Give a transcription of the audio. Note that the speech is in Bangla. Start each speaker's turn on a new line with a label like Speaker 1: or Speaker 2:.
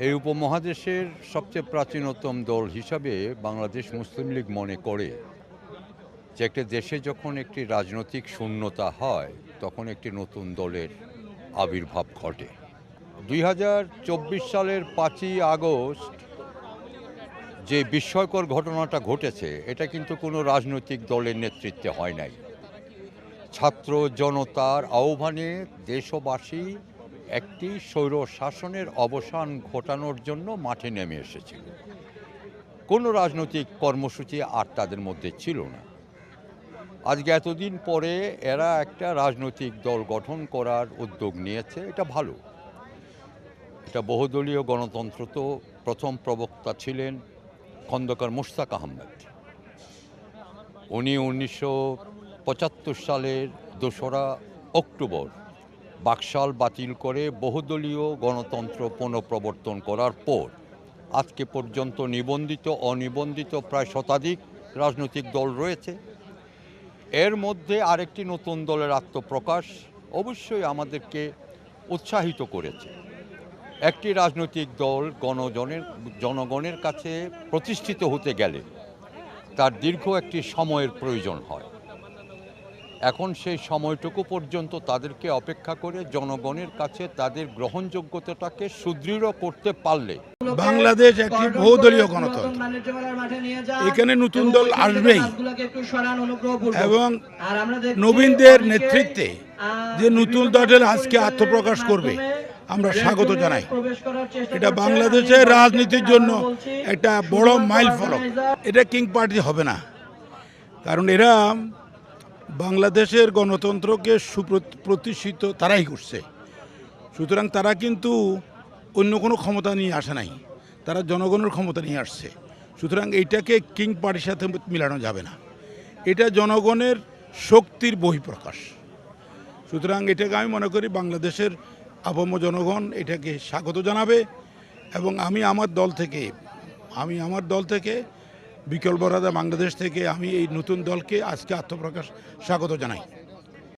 Speaker 1: এই উপমহাদেশের সবচেয়ে প্রাচীনতম দল হিসাবে বাংলাদেশ মুসলিম লীগ মনে করে যে একটা দেশে যখন একটি রাজনৈতিক শূন্যতা হয় তখন একটি নতুন দলের আবির্ভাব ঘটে। ২০২৪ সালের ৫ই আগস্ট যে বিস্ময়কর ঘটনাটা ঘটেছে এটা কিন্তু কোনো রাজনৈতিক দলের নেতৃত্বে হয় নাই। ছাত্র জনতার আহ্বানে দেশবাসী একটি স্বৈর শাসনের অবসান ঘটানোর জন্য মাঠে নেমে এসেছিল। কোনো রাজনৈতিক কর্মসূচি আর তাদের মধ্যে ছিল না। আজকে এতদিন পরে এরা একটা রাজনৈতিক দল গঠন করার উদ্যোগ নিয়েছে, এটা ভালো। এটা বহুদলীয় গণতন্ত্র, তো প্রথম প্রবক্তা ছিলেন খন্দকার মোশতাক আহমেদ। উনি ১৯৭৫ সালের ২রা অক্টোবর বাকশাল বাতিল করে বহুদলীয় গণতন্ত্র পুনঃপ্রবর্তন করার পর আজকে পর্যন্ত নিবন্ধিত অনিবন্ধিত প্রায় শতাধিক রাজনৈতিক দল রয়েছে। এর মধ্যে আরেকটি নতুন দলের আত্মপ্রকাশ অবশ্যই আমাদেরকে উৎসাহিত করেছে। একটি রাজনৈতিক দল জনগণের কাছে প্রতিষ্ঠিত হতে গেলে তার দীর্ঘ একটি সময়ের প্রয়োজন হয়। এখন সেই সময়টুকু পর্যন্ত তাদেরকে অপেক্ষা করে জনগণের কাছে তাদের গ্রহণযোগ্যতাটাকে সুদৃঢ় করতে পারলে
Speaker 2: বাংলাদেশ একটি বহুদলীয় গণতন্ত্র, এখানে নতুন দল আসবেই এবং নবীনদের নেতৃত্বে যে নতুন দলের আজকে আত্মপ্রকাশ করবে আমরা স্বাগত জানাই। এটা বাংলাদেশের রাজনীতির জন্য একটা বড় মাইল ফলক। এটা কিং পার্টি হবে না, কারণ এরা বাংলাদেশের গণতন্ত্রকে সুপ্রতিষ্ঠিত তারাই করছে। সুতরাং তারা কিন্তু অন্য কোনো ক্ষমতা নিয়ে আসে নাই, তারা জনগণের ক্ষমতা নিয়ে আসছে। সুতরাং এইটাকে কিং পার্টির সাথে মিলানো যাবে না, এটা জনগণের শক্তির বহিঃপ্রকাশ। সুতরাং এটাকে আমি মনে করি বাংলাদেশের আপামর জনগণ এটাকে স্বাগত জানাবে এবং আমি আমার দল থেকে বিকল্প রাজা বাংলাদেশ থেকে আমি এই নতুন দলকে আজকে আত্মপ্রকাশ স্বাগত জানাই।